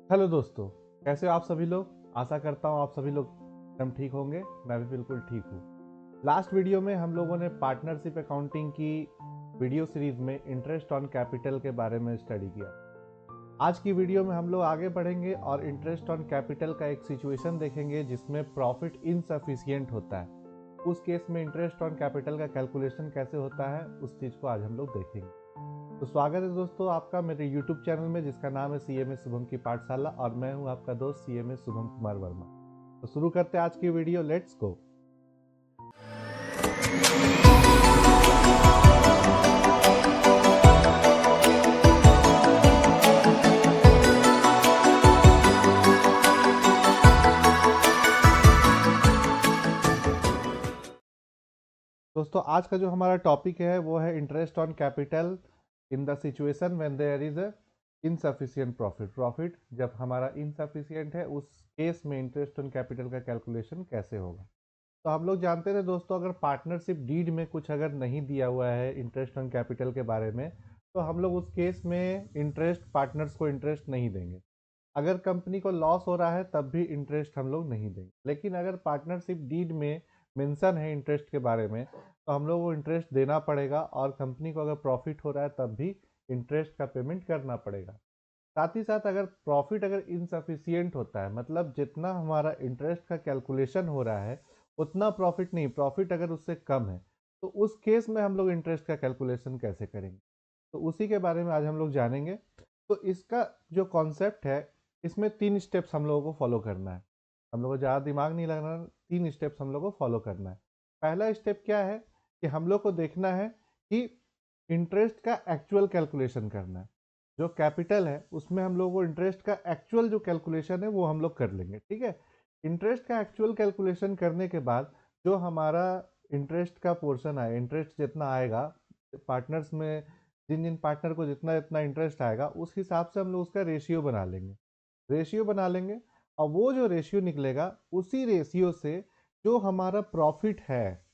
Hello दोस्तों, कैसे हो आप सभी लोग। आशा करता हूँ आप सभी लोग एकदम ठीक होंगे। मैं भी बिल्कुल ठीक हूँ। लास्ट वीडियो में हम लोगों ने पार्टनरशिप अकाउंटिंग की वीडियो सीरीज में इंटरेस्ट ऑन कैपिटल के बारे में स्टडी किया। आज की वीडियो में हम लोग आगे बढ़ेंगे और इंटरेस्ट ऑन कैपिटल का एक सिचुएशन देखेंगे जिसमें प्रॉफिट इनसफिशियंट होता है। उस केस में इंटरेस्ट ऑन कैपिटल का कैलकुलेशन कैसे होता है, उस चीज़ को आज हम लोग देखेंगे। तो स्वागत है दोस्तों आपका मेरे YouTube चैनल में जिसका नाम है CMA शुभम की पाठशाला, और मैं हूं आपका दोस्त CMA शुभम कुमार वर्मा। तो शुरू करते हैं आज की वीडियो, लेट्स गो। दोस्तों आज का जो हमारा टॉपिक है वो है interest on capital in the situation when there is a insufficient profit. Profit जब हमारा इनसफिशिएंट है उस केस में इंटरेस्ट ऑन कैपिटल का कैलकुलेशन कैसे होगा। तो हम लोग जानते थे दोस्तों, अगर पार्टनरशिप डीड में कुछ अगर नहीं दिया हुआ है इंटरेस्ट ऑन कैपिटल के बारे में, तो हम लोग उस केस में इंटरेस्ट पार्टनर्स को इंटरेस्ट नहीं देंगे। अगर कंपनी को लॉस हो रहा है तब भी इंटरेस्ट हम लोग नहीं देंगे। लेकिन अगर पार्टनरशिप डीड में मेंशन है इंटरेस्ट के बारे में, तो हम लोग वो इंटरेस्ट देना पड़ेगा, और कंपनी को अगर प्रॉफिट हो रहा है तब भी इंटरेस्ट का पेमेंट करना पड़ेगा। साथ ही साथ अगर प्रॉफिट अगर इनसफिशियंट होता है, मतलब जितना हमारा इंटरेस्ट का कैलकुलेशन हो रहा है उतना प्रॉफिट नहीं, प्रॉफिट अगर उससे कम है, तो उस केस में हम लोग इंटरेस्ट का कैलकुलेशन कैसे करेंगे, तो उसी के बारे में आज हम लोग जानेंगे। तो इसका जो कॉन्सेप्ट है, इसमें 3 स्टेप्स हम लोगों को फॉलो करना है। हम लोग को ज़्यादा दिमाग नहीं लगना, 3 स्टेप्स हम लोग को फॉलो करना है। पहला स्टेप क्या है कि हम लोग को देखना है कि इंटरेस्ट का एक्चुअल कैलकुलेशन करना है। जो कैपिटल है उसमें हम लोग को इंटरेस्ट का एक्चुअल जो कैलकुलेशन है वो हम लोग कर लेंगे, ठीक है। इंटरेस्ट का एक्चुअल कैलकुलेशन करने के बाद जो हमारा इंटरेस्ट का पोर्शन आए, इंटरेस्ट जितना आएगा पार्टनर्स में, जिन जिन पार्टनर को जितना जितना इंटरेस्ट आएगा उस हिसाब से हम लोग उसका रेशियो बना लेंगे। रेशियो बना लेंगे और वो जो रेशियो निकलेगा उसी रेशियो से जो हमारा प्रॉफिट है,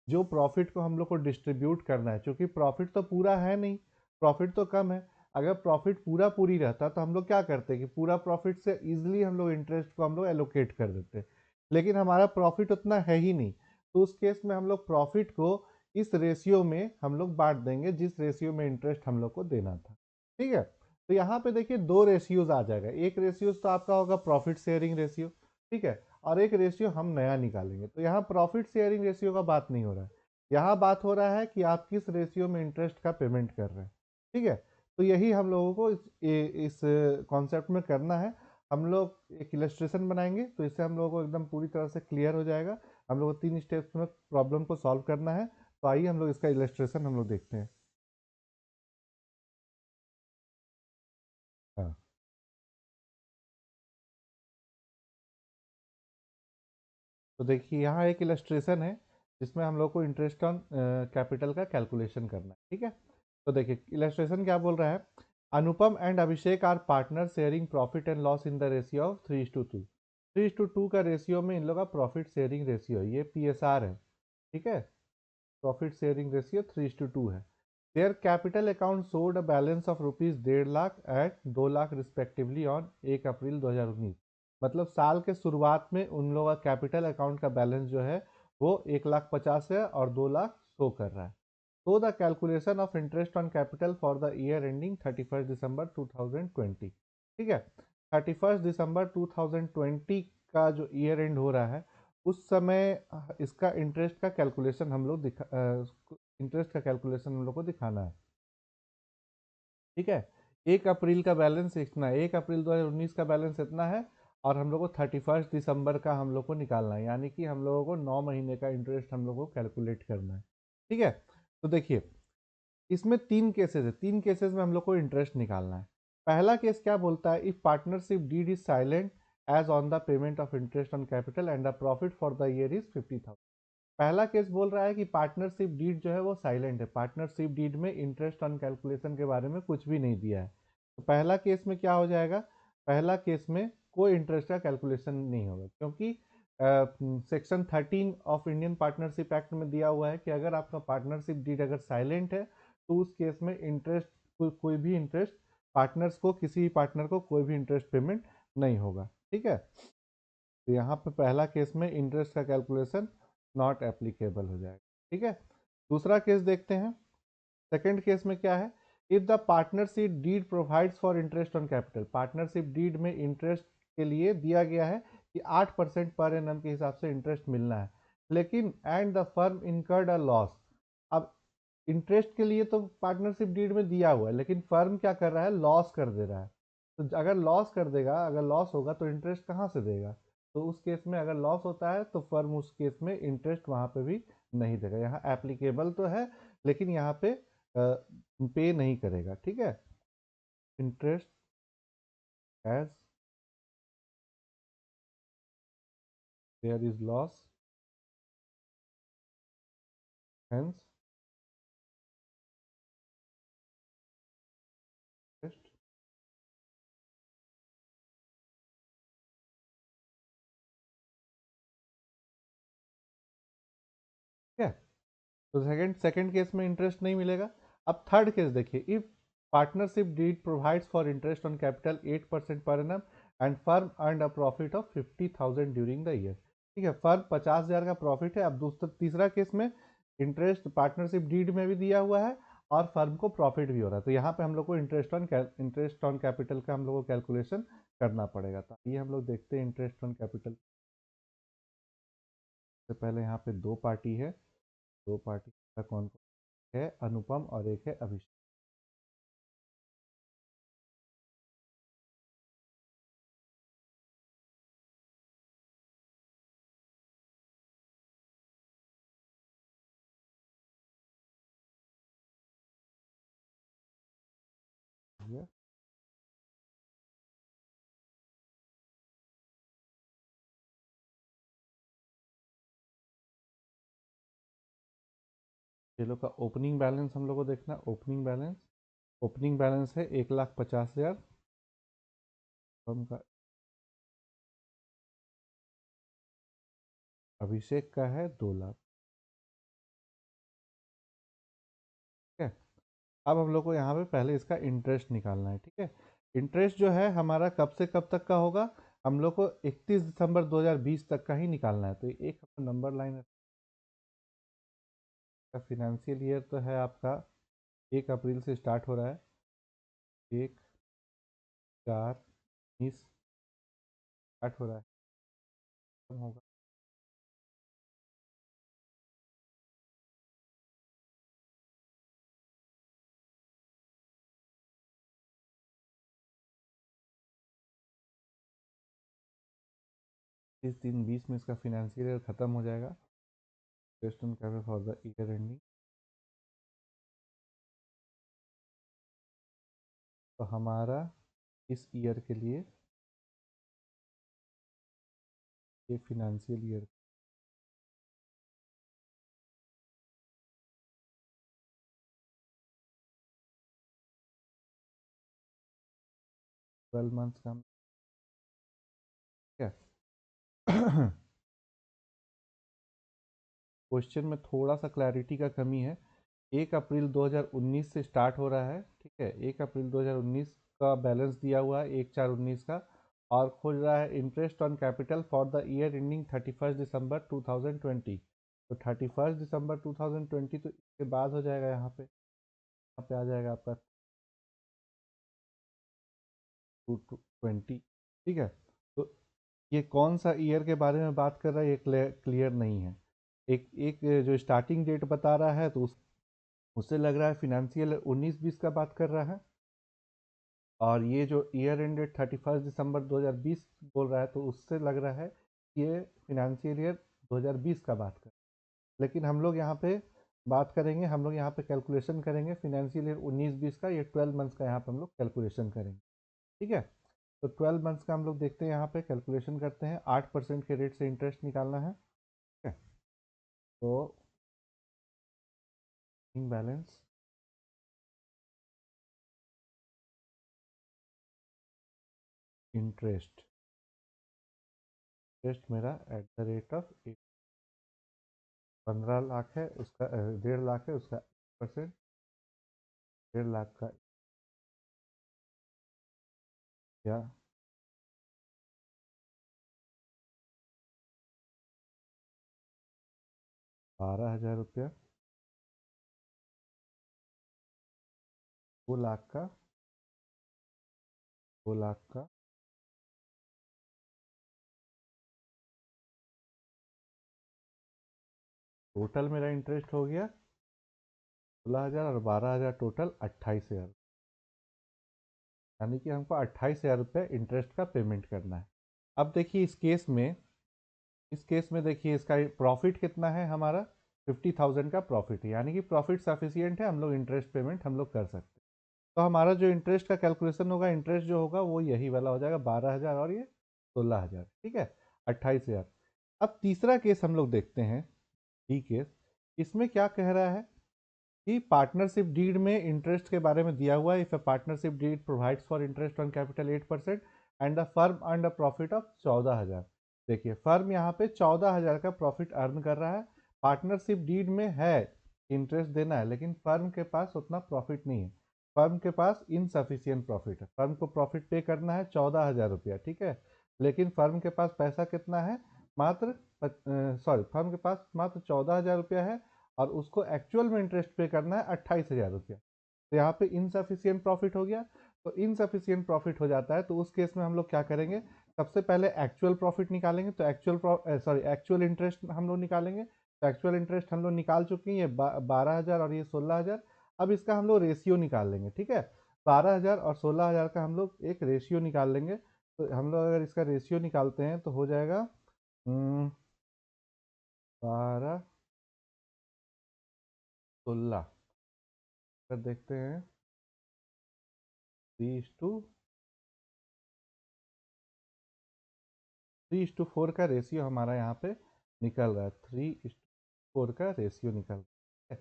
जो प्रॉफिट को हम लोग को डिस्ट्रीब्यूट करना है, क्योंकि प्रॉफिट तो पूरा है नहीं, प्रॉफिट तो कम है। अगर प्रॉफिट पूरा पूरी रहता तो हम लोग क्या करते कि पूरा प्रॉफिट से इजीली हम लोग इंटरेस्ट को हम लोग एलोकेट कर देते। लेकिन हमारा प्रॉफिट उतना है ही नहीं, तो उस केस में हम लोग प्रॉफिट को इस रेशियो में हम लोग बांट देंगे जिस रेशियो में इंटरेस्ट हम लोग को देना था, ठीक है। तो यहाँ पे देखिए 2 रेशियोज आ जाएगा। एक रेशियोज तो आपका होगा प्रॉफिट शेयरिंग रेशियो, ठीक है, और एक रेशियो हम नया निकालेंगे। तो यहाँ प्रॉफिट शेयरिंग रेशियो का बात नहीं हो रहा है, यहाँ बात हो रहा है कि आप किस रेशियो में इंटरेस्ट का पेमेंट कर रहे हैं, ठीक है। तो यही हम लोगों को इस कॉन्सेप्ट में करना है। हम लोग एक इलस्ट्रेशन बनाएंगे तो इससे हम लोगों को एकदम पूरी तरह से क्लियर हो जाएगा। हम लोग को 3 स्टेप्स में प्रॉब्लम को सॉल्व करना है। तो आइए हम लोग इसका इलस्ट्रेशन हम लोग देखते हैं। हाँ, तो देखिए यहाँ एक इलस्ट्रेशन है जिसमें हम लोग को इंटरेस्ट ऑन कैपिटल का कैलकुलेशन करना है, ठीक है। तो देखिए इलस्ट्रेशन क्या बोल रहा है। Anupam and Abhishek are partner sharing profit and loss in the ratio of 3:2। 3:2 का रेशियो में इन लोग का प्रॉफिट शेयरिंग रेशियो है, ये PSR है, ठीक है। प्रॉफिट शेयरिंग रेशियो 3:2 है। Their capital account showed a balance of ₹1.5 lakh and 2 lakh respectively on 1 अप्रैल 2019। मतलब साल के शुरुआत में उन लोगों का कैपिटल अकाउंट का बैलेंस जो है वो 1,50,000 है और 2 लाख शो कर रहा है। तो the calculation of interest on capital for the year ending 31 दिसंबर 2020, ठीक है। 31 दिसंबर 2020 का जो ईयर एंड हो रहा है उस समय इसका इंटरेस्ट का कैलकुलेशन हम लोग इंटरेस्ट का कैलकुलेशन हम लोग को दिखाना है, ठीक है। 1 अप्रैल का बैलेंस इतना है, 1 अप्रैल 2019 का बैलेंस इतना है, और हम लोग को 31 दिसंबर का हम लोग को निकालना है, यानी कि हम लोगों को 9 महीने का इंटरेस्ट हम लोग को कैलकुलेट करना है, ठीक है। तो देखिए इसमें 3 केसेस है, 3 केसेस में हम लोग को इंटरेस्ट निकालना है। पहला केस क्या बोलता है, if partnership deed is silent as on the payment of interest on capital and the profit for the year is 50,000। पहला केस बोल रहा है कि पार्टनरशिप डीड जो है वो साइलेंट है, पार्टनरशिप डीड में इंटरेस्ट ऑन कैलकुलेशन के बारे में कुछ भी नहीं दिया है। तो पहला केस में क्या हो जाएगा, पहला केस में कोई इंटरेस्ट का कैलकुलेशन नहीं होगा, क्योंकि section 13 of Indian partnership act में दिया हुआ है कि अगर आपका पार्टनरशिप डीड अगर साइलेंट है तो उस केस में इंटरेस्ट कोई भी इंटरेस्ट पार्टनर्स को, किसी भी पार्टनर को कोई भी इंटरेस्ट पेमेंट नहीं होगा। ठीक है, तो यहाँ पे पहला केस में इंटरेस्ट का कैलकुलेशन नॉट एप्लीकेबल हो जाएगा। ठीक है, दूसरा केस देखते हैं। सेकंड केस में क्या है, if the partnership deed provides for interest on capital, partnership deed में इंटरेस्ट के लिए दिया गया है कि 8% पर एनम के हिसाब से इंटरेस्ट मिलना है, लेकिन and the firm incurred a loss. अब इंटरेस्ट के लिए तो पार्टनरशिप डीड में दिया हुआ है, लेकिन फर्म क्या कर रहा है, लॉस कर दे रहा है। तो अगर लॉस कर देगा, अगर लॉस होगा तो इंटरेस्ट कहाँ से देगा? तो उस केस में अगर लॉस होता है तो फर्म उस केस में इंटरेस्ट वहाँ पे भी नहीं देगा। यहाँ एप्लीकेबल तो है, लेकिन यहाँ पे पे नहीं करेगा। ठीक है, interest as there is loss, hence interest. ठीक है, तो सेकंड केस में इंटरेस्ट नहीं मिलेगा। अब थर्ड केस देखिए, if partnership deed provides for interest on capital 8% per annum and firm earn a profit of 50,000 during the year. ठीक है, फर्म 50,000 का प्रॉफिट है। अब दूसरा तीसरा केस में इंटरेस्ट पार्टनरशिप डीड में भी दिया हुआ है और फर्म को प्रॉफिट भी हो रहा है, तो यहाँ पे हम लोग को इंटरेस्ट ऑन कैपिटल का हम लोग को कैलकुलेशन करना पड़ेगा। तो ये हम लोग देखते हैं इंटरेस्ट ऑन कैपिटल। से पहले यहाँ पे दो पार्टी है, दो पार्टी का कौन कौन है, अनुपम और एक है अभिषेक। ये लोग का ओपनिंग बैलेंस हम लोग को देखना। ओपनिंग बैलेंस है 1,50,000 फर्म का। अभिषेक का है 2 लाख। ठीक है, अब हम लोग को यहाँ पे पहले इसका इंटरेस्ट निकालना है। ठीक है, इंटरेस्ट जो है हमारा कब से कब तक का होगा, हम लोग को 31 दिसंबर 2020 तक का ही निकालना है। तो एक नंबर लाइन का फिनेंशियल ईयर तो है आपका 1 अप्रैल से स्टार्ट हो रहा है, 1/4/20 स्टार्ट हो रहा है, खत्म होगा। इस दिन 20 में इसका फिनेंशियल ईयर खत्म हो जाएगा। Interest on capital for the year ending, तो हमारा इस ईयर के लिए ये फिनेंशियल ईयर 12 मंथ्स का। ठीक है, क्वेश्चन में थोड़ा सा क्लैरिटी का कमी है। 1 अप्रैल 2019 से स्टार्ट हो रहा है। ठीक है, 1 अप्रैल 2019 का बैलेंस दिया हुआ है 1/4/19 का, और खोज रहा है interest on capital for the year ending 31 दिसंबर 2020। तो 31 दिसंबर 2020 तो इसके बाद हो जाएगा। यहाँ पे आ जाएगा आपका 2020। ठीक है, तो ये कौन सा ईयर के बारे में बात कर रहा है ये क्लियर नहीं है। एक एक जो स्टार्टिंग डेट बता रहा है तो उससे लग रहा है फिनेंशियल 19-20 का बात कर रहा है, और ये जो ईयर एंडेड 31 दिसंबर 2020 बोल रहा है तो उससे लग रहा है कि ये फिनेंशियल ईयर 2020 का बात कर। लेकिन हम लोग यहाँ पे बात करेंगे, हम लोग यहाँ पे कैलकुलेशन करेंगे फिनेंशियल ईयर 19-20 का, ये 12 मंथ्स का यहाँ पे हम लोग कैलकुलेशन करेंगे। ठीक है, तो 12 मंथ्स का हम लोग देखते हैं, यहाँ पे कैलकुलेशन करते हैं। 8% के रेट से इंटरेस्ट निकालना है। ठीक है, तो बैलेंस इंटरेस्ट, इंटरेस्ट मेरा at the rate of 15 lakh है, उसका 1.5 लाख है, उसका परसेंट 1.5 लाख का या 12,000 रुपया, 2 लाख का, 2 लाख का, टोटल मेरा इंटरेस्ट हो गया 16,000 और 12,000, टोटल 28,000। यानी कि हमको 28,000 रुपये इंटरेस्ट का पेमेंट करना है। अब देखिए इस केस में देखिए इसका प्रॉफिट कितना है हमारा, 50,000 का प्रॉफिट है, यानी कि प्रॉफिट सफिशियंट है, हम लोग इंटरेस्ट पेमेंट हम लोग कर सकते हैं। तो हमारा जो इंटरेस्ट का कैलकुलेशन होगा, इंटरेस्ट जो होगा वो यही वाला हो जाएगा, 12,000 और ये 16,000, ठीक है, 28,000। अब तीसरा केस हम लोग देखते हैं, डी केस। इसमें क्या कह रहा है कि पार्टनरशिप डीड में इंटरेस्ट के बारे में दिया हुआ है। If a partnership deed provides for interest on capital 8% and the firm earn a profit of 14,000। देखिए फर्म यहाँ पे 14,000 का प्रॉफिट अर्न कर रहा है। पार्टनरशिप डीड में है इंटरेस्ट देना है, लेकिन फर्म के पास उतना प्रॉफिट नहीं है, फर्म के पास इनसफिशियंट प्रॉफिट है। फर्म को प्रॉफिट पे करना है 14,000 रुपया, ठीक है, लेकिन फर्म के पास पैसा कितना है, मात्र फर्म के पास मात्र 14,000 रुपया है, और उसको एक्चुअल में इंटरेस्ट पे करना है 28,000 रुपया। तो यहाँ पे इनसफिशियंट प्रॉफिट हो गया। तो इनसफिशियंट प्रॉफिट हो जाता है, तो उस केस में हम लोग क्या करेंगे, सबसे पहले एक्चुअल प्रॉफिट निकालेंगे। तो एक्चुअल इंटरेस्ट हम लोग निकालेंगे। तो एक्चुअल इंटरेस्ट हम लोग निकाल चुके हैं, ये 12,000 और ये 16,000। अब इसका हम लोग रेशियो निकाल लेंगे, ठीक है, 12,000 और 16,000 का हम लोग एक रेशियो निकाल लेंगे। तो हम लोग अगर इसका रेशियो निकालते हैं तो हो जाएगा 12, 16। कर देखते हैं 3:4 का रेशियो हमारा यहाँ पे निकल रहा है, 3:4 का रेशियो निकल रहा है।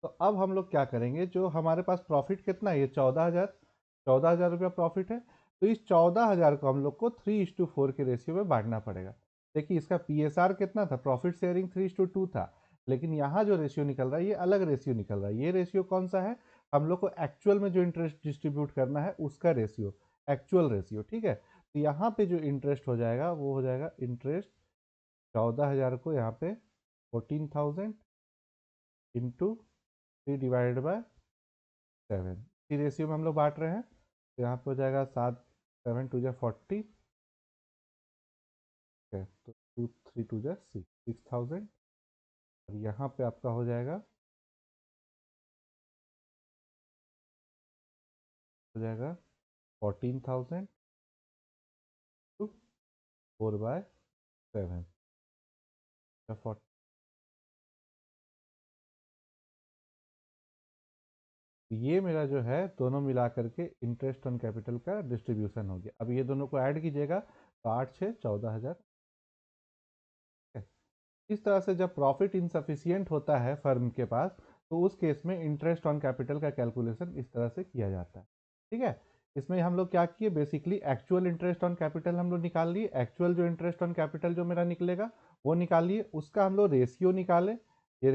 तो अब हम लोग क्या करेंगे, जो हमारे पास प्रॉफिट कितना है, ये 14,000 रुपया प्रॉफिट है। तो इस 14,000 को हम लोग को 3:4 के रेशियो में बांटना पड़ेगा। देखिए इसका PSR कितना था, प्रॉफिट शेयरिंग 3:2 था, लेकिन यहाँ जो रेशियो निकल रहा है ये अलग रेशियो निकल रहा है। ये रेशियो कौन सा है, हम लोग को एक्चुअल में जो इंटरेस्ट डिस्ट्रीब्यूट करना है उसका रेशियो, एक्चुअल रेशियो, ठीक है। तो यहाँ पे जो इंटरेस्ट हो जाएगा वो हो जाएगा इंटरेस्ट 14,000 को यहाँ पे 14,000 इंटू 3/7, इसी रेशियो में हम लोग बांट रहे हैं। तो यहाँ पे हो जाएगा 7, 7 2 40, है, तो 2 3 2 6,000। और यहाँ पे आपका हो जाएगा 14,000 टू 4/7, ये मेरा जो है दोनों मिला करके इंटरेस्ट ऑन कैपिटल का डिस्ट्रीब्यूशन हो गया। अब ये दोनों को ऐड कीजिएगा तो 8 6 14,000। इस तरह से जब प्रॉफिट इनसफिशियंट होता है फर्म के पास, तो उस केस में इंटरेस्ट ऑन कैपिटल का कैलकुलेशन इस तरह से किया जाता है, ठीक है। इसमें हम लोग क्या किए, basically actual interest on capital हम लोग निकाल लिए। एक्चुअल जो इंटरेस्ट ऑन कैपिटल जो मेरा निकलेगा वो निकाल लिए, उसका हम लोग रेशियो निकाले। ये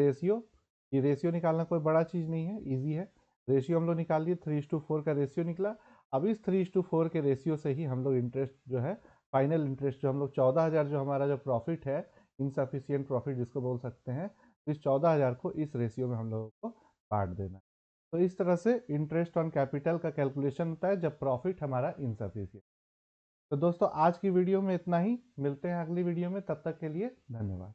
रेशियो निकालना कोई बड़ा चीज़ नहीं है, ईजी है। रेशियो हम लोग निकाल लिए, 3:4 का रेशियो निकला। अब इस 3:4 के रेशियो से ही हम लोग इंटरेस्ट जो है, फाइनल इंटरेस्ट जो हम लोग 14,000 जो हमारा जो प्रॉफिट है, इनसफिशियंट प्रॉफिट जिसको बोल सकते हैं, तो इस 14,000 को इस रेशियो में हम लोगों को बांट देना है। तो इस तरह से इंटरेस्ट ऑन कैपिटल का कैलकुलेशन होता है जब प्रॉफिट हमारा इनसफिशियंट। तो दोस्तों आज की वीडियो में इतना ही, मिलते हैं अगली वीडियो में, तब तक के लिए धन्यवाद।